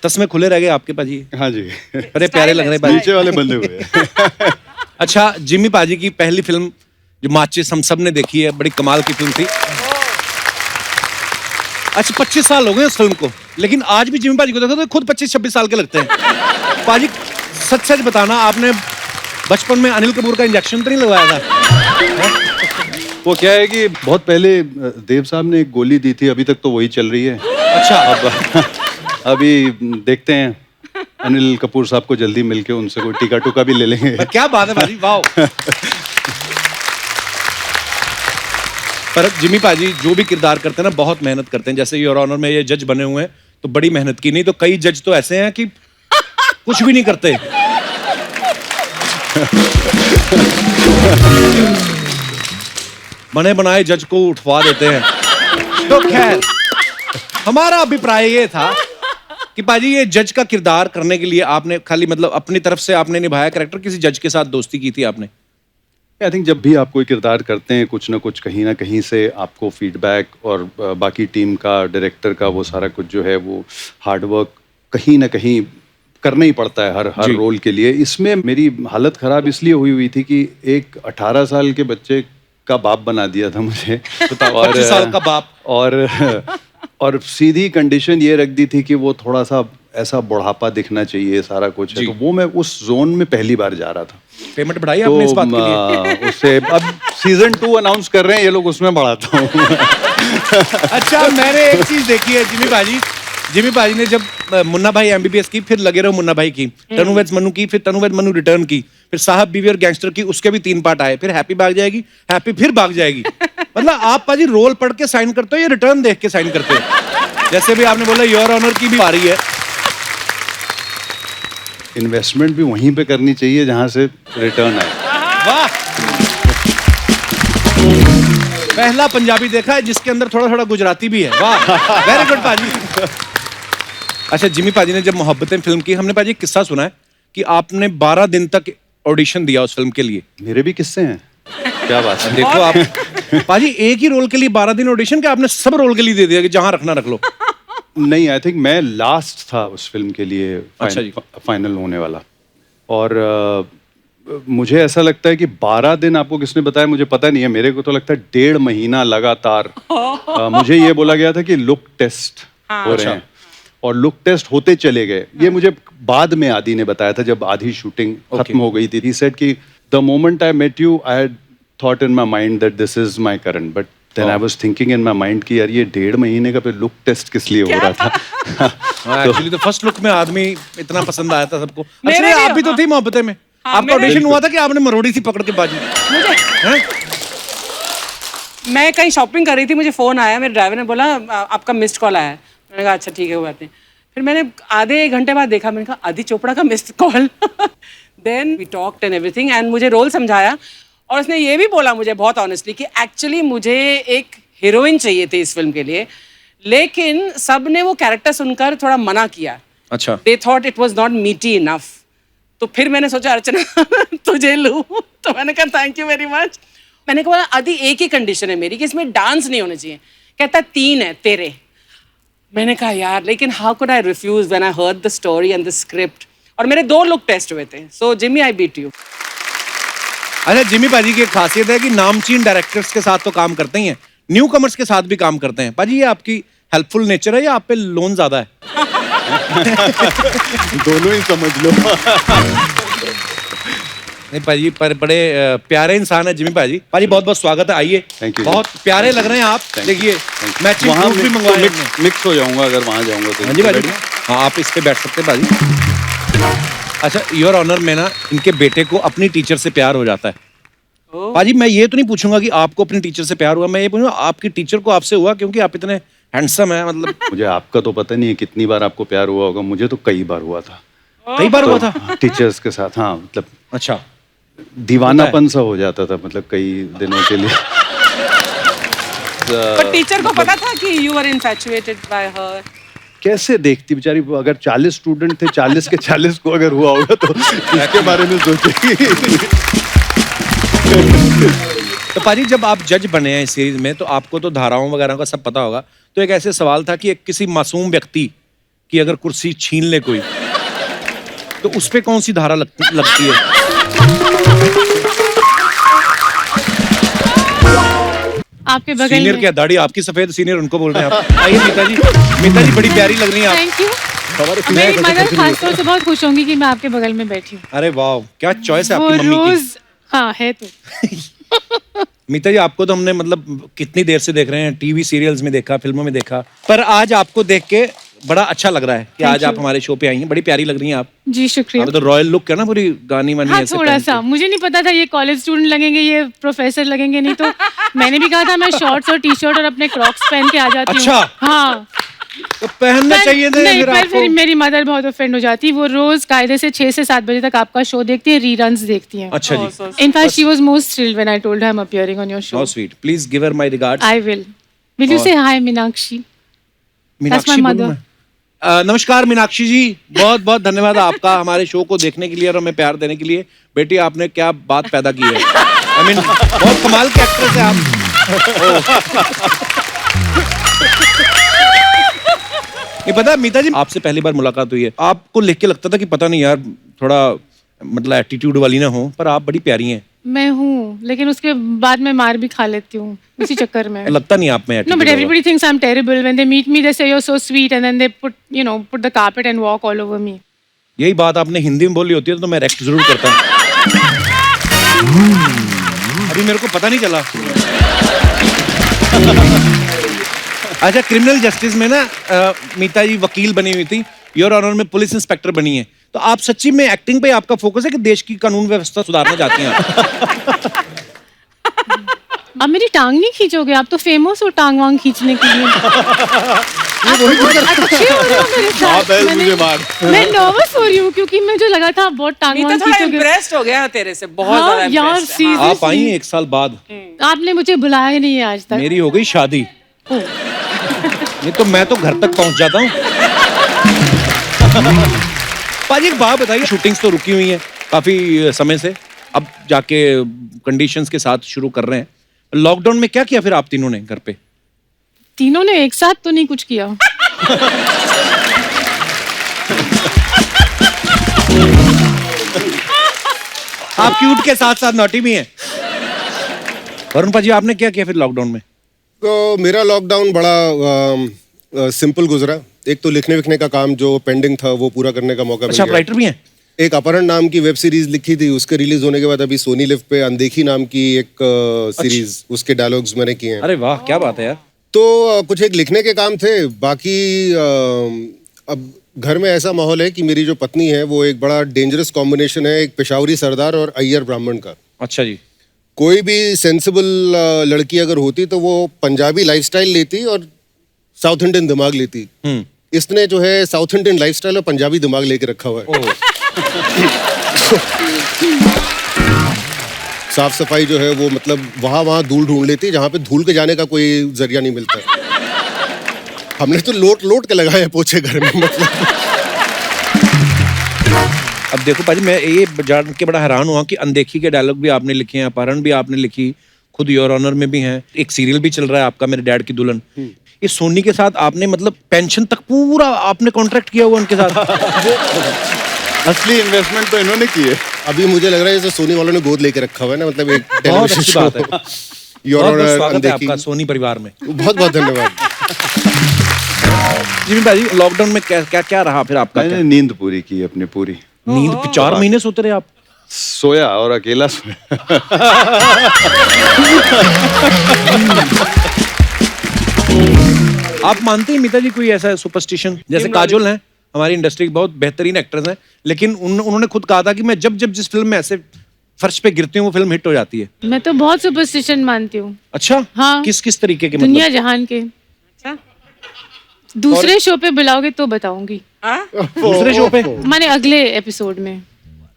तस्मे खुले रह गए आपके पाजी? हाँ जी। अरे प्यारे लग रहे पाजी। नीचे वाले बंधे हुए। अच्छा, जिमी पाजी की पहली फिल्म जो माचिस हम सब ने देखी है, बड़ी कमाल की फिल्म थी। अच्छा 25 साल हो गए उस फिल्म को, लेकिन आज भी जिमी पाजी को देखो तो खुद 25-26 साल के लगते हैं। पाजी सच सच बताना, आपने बचपन में अनिल कपूर का इंजेक्शन तो नहीं लगवाया था? वो क्या है कि बहुत पहले देव साहब ने एक गोली दी थी, अभी तक तो वही चल रही है। अच्छा। अब अभी देखते हैं, अनिल कपूर साहब को जल्दी मिलके उनसे कोई टीका टूका भी ले लेंगे। क्या बात है भाजी, वाह। पर जिमी पाजी जो भी किरदार करते हैं ना, बहुत मेहनत करते हैं। जैसे योर ऑनर में ये जज बने हुए हैं तो बड़ी मेहनत की, नहीं तो कई जज तो ऐसे हैं कि कुछ भी नहीं करते। बने बनाए जज को उठवा देते हैं। तो खैर, हमारा अभिप्राय ये था कि पाजी ये जज का किरदार करने के लिए आपने खाली मतलब अपनी तरफ से आपने निभाया कैरेक्टर, किसी जज के साथ दोस्ती की थी आपने? आई थिंक जब भी आप कोई किरदार करते हैं, कुछ ना कुछ कहीं ना कहीं से आपको फीडबैक और बाकी टीम का, डायरेक्टर का, वो सारा कुछ जो है वो हार्डवर्क कहीं ना कहीं करना ही पड़ता है हर रोल के लिए। इसमें मेरी हालत खराब इसलिए हुई थी कि एक 18 साल के बच्चे का बाप बना दिया था मुझे। 25 साल का बाप। और सीधी कंडीशन ये रख दी थी कि वो थोड़ा सा ऐसा बुढ़ापा दिखना चाहिए, सारा कुछ है। तो वो मैं उस जोन में पहली बार जा रहा था। पेमेंट बढ़ाई आपने इस बात के लिए? उससे अब सीजन 2 अनाउंस कर रहे हैं ये लोग, उसमें बढ़ाता हूँ। अच्छा, मैंने एक चीज देखी है जिमी पाजी ने जब मुन्ना भाई MBBS की, फिर लगे रहो मुन्ना भाई की, तनु वेड्स मनु की, फिर तनु वेड्स मनु रिटर्न की, फिर साहब बीवी और गैंगस्टर की, उसके भी 3 पार्ट आए, फिर हैप्पी भाग जाएगी, हैप्पी फिर भाग जाएगी। मतलब आप पाजी रोल पढ़ के साइन करते हो या रिटर्न देख के साइन करते हो? जैसे भी आपने बोला योर ऑनर की भी आ रही है। इन्वेस्टमेंट भी वहीं पे करनी चाहिए जहां से रिटर्न आए। वाह, पहला पंजाबी देखा है जिसके अंदर थोड़ा थोड़ा गुजराती भी है। वाह, वेरी गुड पाजी। अच्छा, जिमी पाजी ने जब मोहब्बतें फिल्म की, हमने पाजी किस्सा सुना है कि आपने 12 दिन तक ऑडिशन दिया उस फिल्म के लिए। मेरे भी किस्से हैं, क्या बात है। देखो आप पाजी, एक ही रोल के लिए 12 दिन ऑडिशन, क्या आपने सब रोल के लिए दे दिया कि जहां रखना रख लो? नहीं, आई थिंक मैं लास्ट था उस फिल्म के लिए, फाइनल होने वाला। और मुझे ऐसा लगता है कि 12 दिन, आपको किसने बताया मुझे पता नहीं है, मेरे को तो लगता है 1.5 महीना लगातार मुझे ये बोला गया था कि लुक टेस्ट हो रहे हैं, और लुक टेस्ट होते चले गए। ये मुझे बाद में आदि ने बताया था, जब आधी शूटिंग खत्म हो गई थी। ही सेड कि the moment I met you I had thought in my mind that this is my Karan, but then I was thinking in my mind कि यार ये 1.5 महीने का लुक टेस्ट किस लिए हो रहा था। एक्चुअली तो फर्स्ट लुक में आदमी इतना पसंद आया था सबको। अच्छा, आप भी तो थी मोहब्बतें में, आपका ऑडिशन हुआ था कि आपने मरोड़ी सी पकड़ के बाजी? मैं कहीं शॉपिंग कर रही थी, मुझे फोन आया, मेरे ड्राइवर ने बोला आपका मिस्ड कॉल आया है। मैंने कहा अच्छा ठीक है, वो बात नहीं। फिर मैंने आधे 1 घंटे बाद देखा, मैंने कहा आदि चोपड़ा का missed call. Then we talked and everything, and मुझे रोल समझाया, और उसने ये भी बोला मुझे बहुत ऑनेस्टली कि एक्चुअली मुझे एक हीरोइन चाहिए थी इस फिल्म के लिए, लेकिन सब ने वो कैरेक्टर सुनकर थोड़ा मना किया। अच्छा, they thought it was not मीटी इनफ। तो फिर मैंने सोचा अर्चना तुझे लूं, तो मैंने कहा थैंक यू वेरी मच। मैंने कहा आदि एक ही कंडीशन है मेरी कि इसमें डांस नहीं होना चाहिए। कहता 3 है तेरे। मैंने कहा यार, लेकिन how could I refuse when I heard the story and the script. और मेरे 2 लुक टेस्ट हुए थे। So Jimmy, I beat you. अच्छा, जिमी पाजी की एक खासियत है कि नामचीन डायरेक्टर्स के साथ तो काम करते ही हैं, न्यू कमर्स के साथ भी काम करते हैं। पाजी, ये आपकी हेल्पफुल नेचर है या आप पे लोन ज्यादा है? दोनों ही समझ लो। नहीं पाजी, पर बड़े प्यारे इंसान है जिमी पाजी। पाजी बहुत बहुत स्वागत है, आइए। Thank you. बहुत प्यारे लग रहे हैं आप। देखिए, मैचिंग फ्रूट भी मंगवाए हमने। मिक्स हो जाऊंगा अगर वहां जाऊंगा तो। हाँ जी पाजी, हाँ आप इस पे बैठ सकते हैं पाजी। अच्छा, योर ऑनर में ना इनके बेटे को अपनी टीचर से प्यार हो जाता है। पाजी, मैं ये तो नहीं पूछूंगा कि आपको अपनी टीचर से प्यार हुआ, मैं ये पूछूंगा आपकी टीचर को आपसे हुआ, क्योंकि आप इतने हैंडसम है। मतलब मुझे आपका तो पता नहीं है कितनी बार आपको प्यार हुआ होगा, मुझे तो कई बार हुआ था। कई बार हुआ था टीचर्स के साथ? हाँ, मतलब अच्छा, दीवानापन सा हो जाता था, मतलब कई दिनों के लिए। पर टीचर को पता था कि you are infatuated by her? कैसे देखती बेचारी, अगर 40 स्टूडेंट थे, 40 के 40 को अगर हुआ होगा तो इसके बारे में सोचेगी। तो पाजी, जब आप जज बने हैं इस सीरीज में, तो आपको तो धाराओं वगैरह का सब पता होगा। तो एक ऐसे सवाल था कि एक किसी मासूम व्यक्ति कि अगर कुर्सी छीन ले कोई तो उस पे कौन सी धारा लगती है? आपके बगल सीनियर में। क्या, दाढ़ी आपकी सफेद, सीनियर उनको बोल रहे हैं आप। आइए मीता जी बड़ी प्यारी लग रही हैं आप। Thank you. मेरी मदर खासतौर से बहुत खुश होंगी कि मैं आपके बगल में बैठी हूँ। अरे वाह, क्या चॉइस है वो आपकी मम्मी की। रोज हाँ है तो। मीता जी, आपको तो हमने मतलब कितनी देर से देख रहे हैं, टीवी सीरियल्स में देखा, फिल्मों में देखा, पर आज आपको देख के बड़ा अच्छा लग रहा है कि आज आप हमारे शो पे आई हैं। बड़ी प्यारी लग रही हैं आप। जी शुक्रिया। आप तो रॉयल लुक है ना, पूरी गानी वानी हाँ ऐसे थोड़ा पहन सा, मुझे नहीं पता था ये कॉलेज स्टूडेंट लगेंगे, ये प्रोफेसर लगेंगे, नहीं तो मैंने भी कहा था मैं शॉर्ट्स और टी शर्ट और अपने क्रॉक्स पहन के आ जाती हूँ। अच्छा। हाँ तो पहनना चाहिए था नहीं, फिर पर आपको। फिर मेरी मदर बहुत ऑफेंड हो जाती है। वो रोज कायदे से 6 से 7 बजे तक आपका शो देखती है, रीरन्स देखती हैं। अच्छा जी, in fact she was most thrilled when I told her I am appearing on your show. How sweet. Please give her my regards. I will you say hi Meenakshi? Meenakshi my बोलूं mother. मैं? नमस्कार मीनाक्षी जी, बहुत बहुत धन्यवाद आपका हमारे शो को देखने के लिए और हमें प्यार देने के लिए। बेटी, आपने क्या बात पैदा की है। आई मीन बहुत कमाल के एक्ट्रेस है आप। ये पता है मीता जी, आपसे पहली बार मुलाकात हुई है, आपको लिख के लगता था कि पता नहीं यार थोड़ा मतलब एटीट्यूड वाली ना हो, पर आप बड़ी प्यारी हैं। मैं हूँ, लेकिन उसके बाद मैं मार भी खा लेती हूँ उसी चक्कर में। लगता नहीं आप में No, attitude but होगा। everybody thinks I'm terrible. When they meet me, they say you're so sweet, and then they put the carpet and walk all over me. यही बात आपने हिंदी में बोली होती है तो मैं रेक्ट जरूर करता हूँ। अभी मेरे को पता नहीं चला। अच्छा, क्रिमिनल जस्टिस में ना मीता जी वकील बनी हुई थी, योर ऑनर में पुलिस इंस्पेक्टर बनी है, तो आप सच्ची में एक्टिंग पे आपका फोकस है कि देश की कानून व्यवस्था सुधारना चाहती हैं आप? अब मेरी टांग नहीं खींचोगे? आप तो फेमस हो टांग वांग खींचने के लिए। आप बहुत अच्छे हो रहे हो मेरे साथ। मैं नर्वस हो रही हूँ क्योंकि मुझे लगा था आप बहुत टांग मीता वांग थोड़ा खींचोगे। इम्प्रेस्ड हो गया तेरे से, बहुत हाँ, ज्यादा यार, impressed है। seriously। आप आई हैं 1 साल बाद, आपने मुझे बुलाया ही नहीं है आज तक। मेरी हो गई शादी, नहीं तो मैं तो घर तक पहुंच जाता हूँ। पाजी एक बात बताइए, शूटिंग्स तो रुकी हुई हैं काफी समय से, अब जाके कंडीशंस के साथ शुरू कर रहे हैं। लॉकडाउन में क्या किया फिर आप तीनों ने घर पे? तीनों ने एक साथ तो नहीं कुछ किया। आप क्यूट के साथ साथ नॉटी भी हैं। वरुण पाजी, आपने क्या किया फिर लॉकडाउन में? तो मेरा लॉकडाउन बड़ा सिंपल गुजरा। एक तो लिखने विखने का काम जो पेंडिंग था वो पूरा करने का मौका अच्छा, आप मिल गया। राइटर भी हैं? एक अपहरण नाम की वेब सीरीज लिखी थी, उसके रिलीज होने के बाद अभी सोनी लिव पे अनदेखी नाम की एक सीरीज, उसके डायलॉग्स मैंने किए हैं। अरे वाह, क्या बात है यार। तो कुछ एक लिखने के काम थे, बाकी अब घर में ऐसा माहौल है कि मेरी जो पत्नी है वो एक बड़ा डेंजरस कॉम्बिनेशन है, एक पेशावरी सरदार और अय्यर ब्राह्मण का। अच्छा जी। कोई भी सेंसिबल लड़की अगर होती तो वो पंजाबी लाइफस्टाइल लेती और साउथ इंडियन दिमाग लेती। इसने जो है साउथ इंडियन लाइफस्टाइल और पंजाबी दिमाग लेके रखा हुआ है। साफ सफाई जो है वो मतलब वहां धूल ढूंढ लेती है जहाँ पे धूल के जाने का कोई जरिया नहीं मिलता। हमने तो लोट के लगाए हैं पोछे घर में मतलब। अब देखो पाजी, मैं ये जान के बड़ा हैरान हुआ कि अनदेखी के डायलॉग भी आपने लिखे हैं, अपहरण भी आपने लिखी, खुद योर ऑनर में भी हैं, एक सीरियल भी चल रहा है आपका, मेरे डैड की दुल्हन। ये सोनी के साथ आपने मतलब पेंशन तक पूरा आपने कॉन्ट्रैक्ट किया हुआ उनके साथ। असली इन्वेस्टमेंट तो इन्होंने की है। अभी मुझे लग रहा है जैसे सोनी वालों ने गोद लेके रखा हुआ है ना, मतलब एक बहुत टेलीविजन अच्छी शो। बात है। योर बहुत बहुत ऑनर स्वागत है अनदेखी। आपका सोनी परिवार में। बहुत बहुत धन्यवाद। जी भाई, लॉकडाउन में क्या क्या क्या रहा फिर आपका? मैंने नींद पूरी की अपनी पूरी। नींद 4 महीने सोते रहे आप? सोया और अकेला सोया। आप मानते हैं मीता जी कोई ऐसा सुपरस्टिशन? जैसे काजोल हैं, हमारी इंडस्ट्री की बहुत बेहतरीन एक्ट्रेस हैं, लेकिन उन्होंने खुद कहा था कि मैं जब जिस फिल्म में ऐसे फर्श पे गिरती हूँ वो फिल्म हिट हो जाती है। मैं तो बहुत सुपरस्टिशन मानती हूँ। अच्छा, हाँ। किस तरीके के? दुनिया मतलब जहान के। अच्छा, दूसरे शो पे बुलाओगे तो बताऊंगी। हाँ? दूसरे शो पे माने अगले एपिसोड में।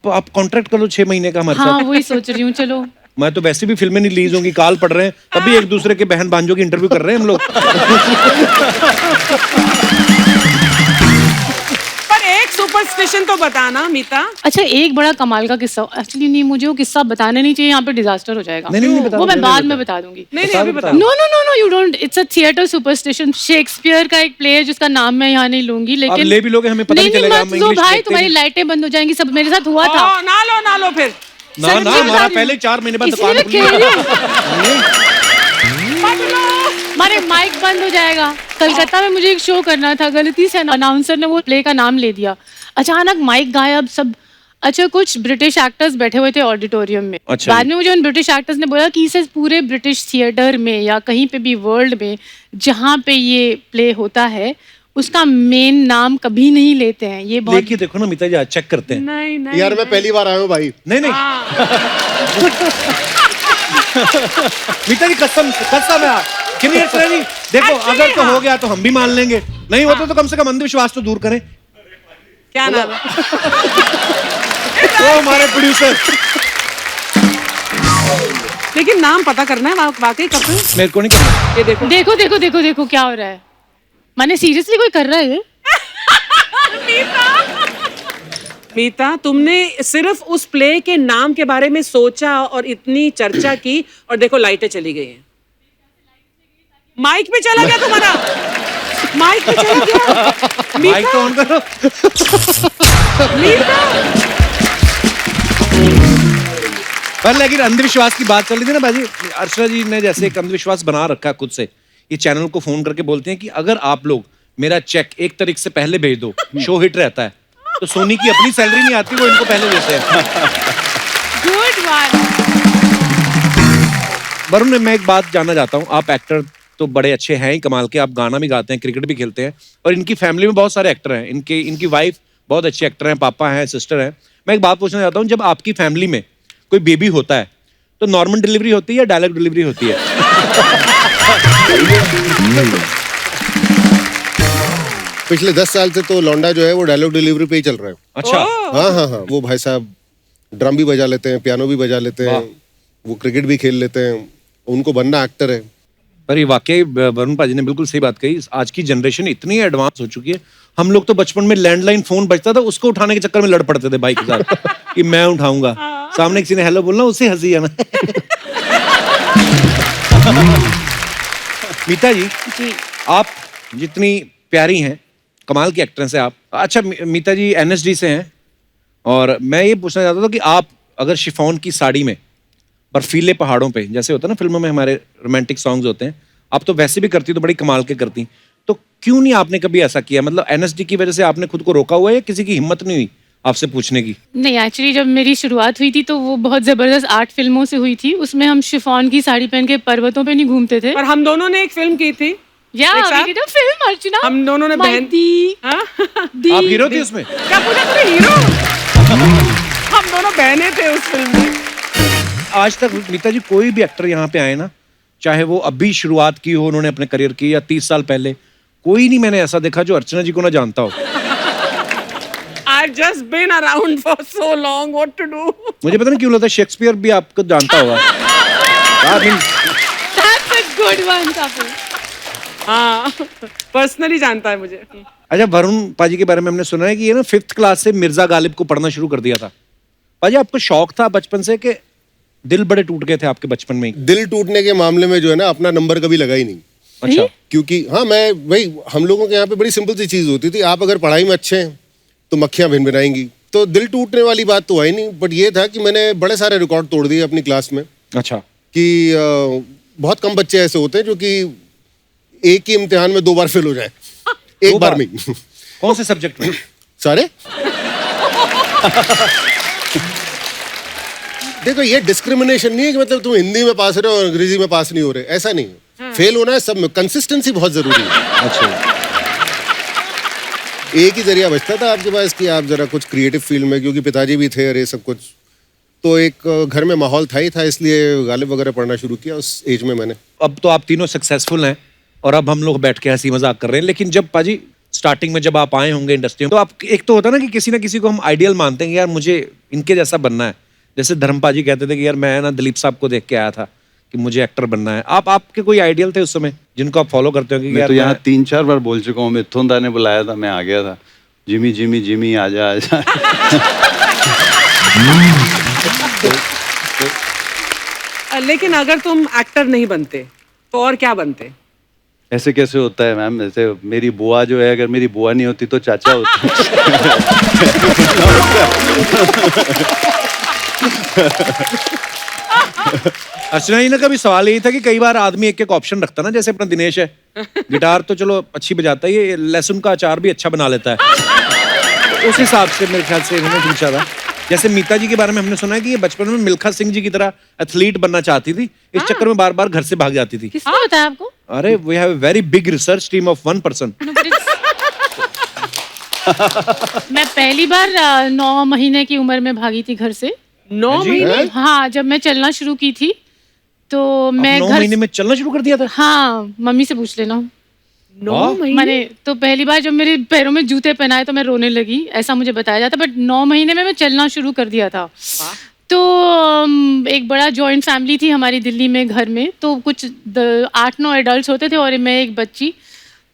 तो आप कॉन्ट्रैक्ट कर लो 6 महीने का हमारे हाँ साथ। वही सोच रही हूँ। चलो मैं तो वैसे भी फिल्में नहीं रिलीज होंगी, काल पड़ रहे हैं, तभी एक दूसरे के बहन भांजों की इंटरव्यू कर रहे हैं हम लोग। पर एक सुपरस्टिशन तो बताना मीता। अच्छा, एक बड़ा कमाल का किस्सा, एक्चुअली नहीं, मुझे वो किस्सा बताना नहीं चाहिए, यहाँ पे डिजास्टर हो जाएगा। नहीं, बता वो दो, मैं बाद में बता दूंगी। नहीं अभी बता। No no no no, you don't, it's a theatre superstition. Shakespeare का एक प्ले है जिसका नाम मैं यहाँ नहीं लूंगी, लेकिन ले भी लोगे हमें पता नहीं चलेगा। मत लो भाई, तुम्हारी लाइटें बंद हो जाएंगी, सब मेरे साथ हुआ था। ना लो फिर। ना हमारा पहले 4 महीने बाद दुकान खुली हमारे माइक बंद हो जाएगा। कलकत्ता में मुझे एक शो करना था, गलती से अनाउंसर ने वो प्ले का नाम ले दिया, अचानक माइक गायब सब। अच्छा, कुछ ब्रिटिश एक्टर्स बैठे हुए थे ऑडिटोरियम में। अच्छा, बाद में मुझे उन ब्रिटिश एक्टर्स ने बोला कि इसे पूरे ब्रिटिश थिएटर में या कहीं पे भी वर्ल्ड में जहाँ पे ये प्ले होता है उसका मेन नाम कभी नहीं लेते हैं। ये बहुत लेके देखो ना मीता जी, आज चेक करते हैं। नहीं यार मैं पहली बार आया हूँ भाई। नहीं मीता जी कसम है। जी देखो, अगर तो हो गया तो हम भी मान लेंगे, नहीं होता तो कम से कम अंधविश्वास तो दूर करें। क्या नाम है? वो हमारे प्रोड्यूसर। लेकिन नाम पता करना है वाकई कपिल। मेरे को नहीं करना। ये देखो देखो देखो देखो देखो क्या हो रहा है। मैंने सीरियसली कोई कर रहा है ये? मीता, तुमने सिर्फ उस प्ले के नाम के बारे में सोचा और इतनी चर्चा की, और देखो लाइटें चली गई हैं। माइक पे चला गया तुम्हारा, माइक पे चला गया। माइक तो ऑन करो। मीता, पर लेकिन अंधविश्वास की बात चल रही थी ना बाजी, अर्चना जी ने जैसे एक अंधविश्वास बना रखा खुद से। ये चैनल को फोन करके बोलते हैं कि अगर आप लोग मेरा चेक 1 तारीख से पहले भेज दो, शो हिट रहता है, तो सोनी की अपनी सैलरी नहीं आती, वो इनको पहले देते हैं। Good one. वरुण, मैं एक बात जानना चाहता हूँ, आप एक्टर तो बड़े अच्छे हैं ही, कमाल के, आप गाना भी गाते हैं, क्रिकेट भी खेलते हैं, और इनकी फैमिली में बहुत सारे एक्टर हैं। इनकी वाइफ बहुत अच्छे एक्टर हैं, पापा हैं, सिस्टर हैं। मैं एक बात पूछना चाहता हूँ, जब आपकी फैमिली में कोई बेबी होता है तो नॉर्मल डिलीवरी होती है या डायरेक्ट डिलीवरी होती है? पिछले 10 साल से तो लौंडा जो है वो डायलॉग डिलीवरी पे ही चल रहा है। अच्छा। हाँ, वो भाई साहब ड्रम भी बजा लेते हैं, पियानो भी बजा लेते हैं, वो क्रिकेट भी खेल लेते हैं, उनको बनना एक्टर है। पर ये वाकई वरुण पाजी ने बिल्कुल सही बात कही। आज की जनरेशन इतनी एडवांस हो चुकी है। हम लोग तो बचपन में लैंडलाइन फोन बजता था, उसको उठाने के चक्कर में लड़ पड़ते थे भाई के साथ कि मैं उठाऊंगा, सामने किसी ने हेलो बोलना, उससे हंसी है ना। मीता जी, आप जितनी प्यारी हैं, कमाल की एक्ट्रेस हैं आप। अच्छा मीता जी एनएसडी से हैं, और मैं ये पूछना चाहता था कि आप अगर शिफॉन की साड़ी में बर्फीले पहाड़ों पे, जैसे होता है ना फिल्मों में हमारे रोमांटिक सॉन्ग्स होते हैं, आप तो वैसे भी करती तो बड़ी कमाल के करती, तो क्यों नहीं आपने कभी ऐसा किया? मतलब एनएसडी की वजह से आपने खुद को रोका हुआ है या किसी की हिम्मत नहीं हुई आपसे पूछने की? नहीं, एक्चुअली जब मेरी शुरुआत हुई थी तो वो बहुत जबरदस्त 8 फिल्मों से हुई थी। उसमें हम शिफॉन की साड़ी पहन के पर्वतों पे नहीं घूमते थे। पर हम दोनों ने एक फिल्म की थी। फिल्म अर्चना, हम दोनों ने बहन दी। आप हीरो थी उसमें? क्या पूछा तूने? हीरो? हम दोनों बहने थे उस फिल्म में। आज तक मीता जी कोई भी एक्टर यहाँ पे आए ना, चाहे वो अभी शुरुआत की हो उन्होंने अपने करियर की या 30 साल पहले, कोई नहीं मैंने ऐसा देखा जो अर्चना जी को ना जानता हो। I've just been around for so long, what to do? मुझे पता नहीं क्यों लगता है शेक्सपियर भी आपको जानता होगा। That's a good one, Kapil. हाँ, पर्सनली जानता है मुझे। अच्छा, वरुण पाजी के बारे में हमने सुना है कि ये ना 5th क्लास से मिर्जा गालिब को पढ़ना शुरू कर दिया था। पाजी, आपको शौक था बचपन से कि दिल बड़े टूट गए थे आपके बचपन में ही? दिल टूटने के मामले में जो है ना, अपना नंबर कभी लगा ही नहीं। अच्छा। क्योंकि हाँ, मैं वही, हम लोगों के यहाँ पे बड़ी सिंपल सी चीज होती थी, आप अगर पढ़ाई में अच्छे हैं तो मक्खियां भिनभिनाएंगी, तो दिल टूटने वाली बात तो आई नहीं। बट ये था कि मैंने बड़े सारे रिकॉर्ड तोड़ दिए अपनी क्लास में। अच्छा। कि बहुत कम बच्चे ऐसे होते हैं जो कि एक ही इम्तिहान में 2 बार फेल हो जाए, एक बार में। कौन से सब्जेक्ट में? सारे। देखो, ये डिस्क्रिमिनेशन नहीं है कि मतलब तुम हिंदी में पास रहे हो और अंग्रेजी में पास नहीं हो रहे, ऐसा नहीं है। फेल होना है सब में, कंसिस्टेंसी बहुत जरूरी है। अच्छा। एक ही जरिया बचता था आपके पास कि आप जरा कुछ क्रिएटिव फील्ड में, क्योंकि पिताजी भी थे और ये सब कुछ, तो एक घर में माहौल था ही था, इसलिए गालिब वगैरह पढ़ना शुरू किया उस एज में मैंने। अब तो आप तीनों सक्सेसफुल हैं और अब हम लोग बैठ के हंसी मजाक कर रहे हैं, लेकिन जब पाजी स्टार्टिंग में जब आप आए होंगे इंडस्ट्री में, तो आप एक तो होता ना कि किसी ना किसी को हम आइडियल मानते हैं कि यार मुझे इनके जैसा बनना है। जैसे धर्मपा जी कहते थे कि यार मैं ना दिलीप साहब को देख के आया था कि मुझे एक्टर बनना है। आपके कोई आइडियल थे उस समय जिनको आप फॉलो करते हो? कि मैं तो यहाँ 3-4 बार बोल चुका हूँ, मिथुन दा ने बुलाया था, मैं आ गया था। जिमी जिमी जिमी आजा आजा। लेकिन अगर तुम एक्टर नहीं बनते तो और क्या बनते? ऐसे कैसे होता है मैम? ऐसे मेरी बुआ जो है, अगर मेरी बुआ नहीं होती तो चाचा होते। अर्चना जी ने कभी सवाल यही था कि कई बार आदमी एक एक ऑप्शन रखता ना, जैसे अपना दिनेश है, गिटार तो चलो अच्छी बजाता है, ये लहसुन का अचार भी अच्छा बना लेता है। उस हिसाब से मेरे ख्याल से इन्होंने पूछा था। जैसे मीता जी के बारे में हमने सुना है कि ये बचपन में मिल्खा सिंह जी की तरह एथलीट बनना चाहती थी, इस चक्कर में बार बार घर से भाग जाती थी। किसने बताया आपको? अरे we have a very big research team of 1 person. मैं पहली बार 9 महीने की उम्र में भागी थी घर से। 9 महीने? हाँ, जब मैं चलना शुरू की थी तो मैं 9 घर महीने में चलना शुरू कर दिया था? हाँ, मम्मी से पूछ लेना। 9 महीने? मैंने तो पहली बार जब मेरे पैरों में जूते पहनाए तो मैं रोने लगी, ऐसा मुझे बताया जाता, बट 9 महीने में मैं चलना शुरू कर दिया था। तो एक बड़ा जॉइंट फैमिली थी हमारी दिल्ली में घर में, तो कुछ 8-9 एडल्ट होते थे और मैं एक बच्ची।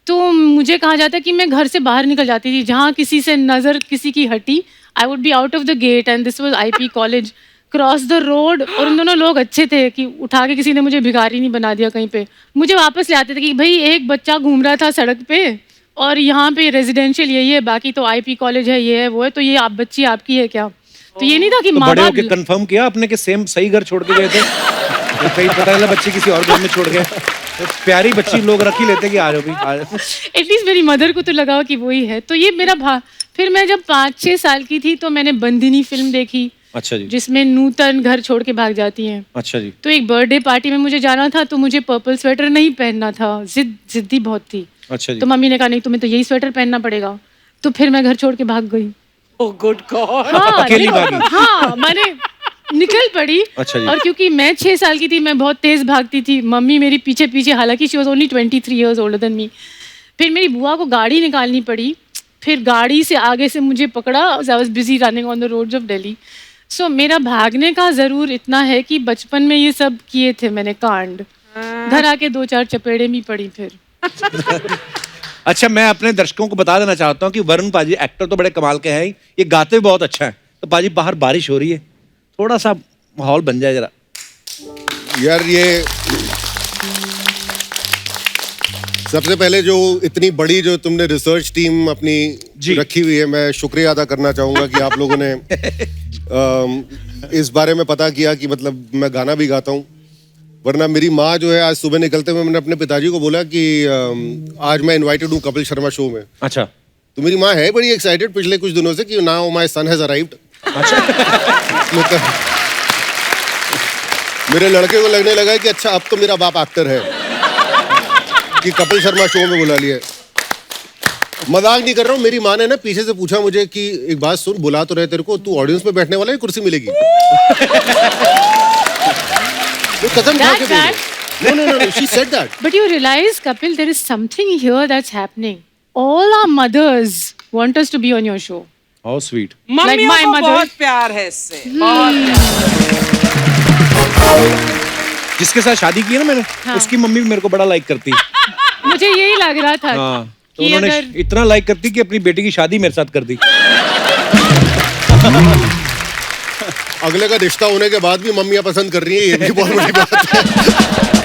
तो मुझे कहा जाता कि मैं घर से बाहर निकल जाती थी, जहाँ किसी से नज़र किसी की हटी, I would be out of the gate and this was IP college, cross the road. और उन दोनों लोग अच्छे थे कि उठा के किसी ने मुझे भिखारी नहीं बना दिया कहीं पे, मुझे वापस ले आते थे कि भाई एक बच्चा घूम रहा था सड़क पे और यहाँ पे रेजिडेंशियल यही है, बाकी तो IP कॉलेज है, ये है वो है, तो ये आप बच्ची आपकी है क्या? तो ये नहीं था कि तो माँ बड़े बाप होके कंफर्म किया आपने कि सेम सही घर छोड़ के गए थे? तो कहीं पता चला बच्ची किसी और घर में छोड़ गए। तो प्यारी बच्ची लोग रख ही लेते कि आ जाओ भी, आ जाओ। एटलीस्ट मेरी मदर को तो लगा कि वही है। तो ये मेरा फिर मैं जब 5-6 साल की थी तो मैंने बंदिनी फिल्म देखी, अच्छा जी, जिसमें नूतन घर छोड़ के भाग जाती हैं। अच्छा जी। तो एक बर्थडे पार्टी में मुझे जाना था, तो मुझे पर्पल स्वेटर नहीं पहनना था, जिद्दी बहुत थी। अच्छा जी। तो मम्मी ने कहा नहीं, तुम्हें तो यही स्वेटर पहनना पड़ेगा। तो फिर मैं घर छोड़ के भाग गई। Oh good God. हाँ, अकेली भागी? हाँ, मैंने निकल पड़ी। अच्छा जी। और क्योंकि मैं 6 साल की थी, मैं बहुत तेज भागती थी, मम्मी मेरी पीछे पीछे, हालांकि she was only 23 years older than me. फिर मेरी बुआ को गाड़ी निकालनी पड़ी, फिर गाड़ी से आगे से मुझे पकड़ा, I was busy running on the roads of Delhi. So मेरा भागने का जरूर इतना है कि बचपन में ये सब किए थे मैंने कांड, घर आके 2-4 चपेड़े भी पड़ी फिर। अच्छा, मैं अपने दर्शकों को बता देना चाहता हूँ कि वरुण पाजी एक्टर तो बड़े कमाल के हैं ही, ये गाते भी बहुत अच्छा है। तो पाजी बाहर बारिश हो रही है, थोड़ा सा माहौल बन जाए जरा। यार ये सबसे पहले जो इतनी बड़ी जो तुमने रिसर्च टीम अपनी जी। रखी हुई है, मैं शुक्रिया अदा करना चाहूंगा कि आप लोगों ने इस बारे में पता किया कि मतलब मैं गाना भी गाता हूँ। वरना मेरी माँ जो है, आज सुबह निकलते हुए मैंने अपने पिताजी को बोला कि आज मैं इनवाइटेड हूँ कपिल शर्मा शो में। अच्छा। तो मेरी माँ है बड़ी एक्साइटेड पिछले कुछ दिनों से कि now my son has arrived. मतलब मेरे लड़के को लगने लगा कि अच्छा अब तो मेरा बाप एक्टर है कि कपिल शर्मा शो में बुला लिया। मजाक नहीं कर रहा हूँ। मेरी माँ ने ना पीछे से पूछा मुझे कि एक बात सुन, बुला तो रहे तेरे को, तू ऑडियंस में बैठने वाला है, कुर्सी मिलेगी? वो कसम खा के बोल रही है। No, she said that. But you realize, Kapil, there is something here that's happening. All our mothers want us to be on your show. How sweet. मम्मियों my को mother. बहुत प्यार है इससे, बहुत जिसके साथ शादी की है ना मैंने, उसकी मम्मी भी मेरे को बड़ा लाइक करती है। मुझे यही लग रहा था हाँ, तो कि उन्होंने अगर इतना लाइक करती कि अपनी बेटी की शादी मेरे साथ कर दी। अगले का रिश्ता होने के बाद भी मम्मियाँ पसंद कर रही हैं, ये भी बहुत बड़ी बात है।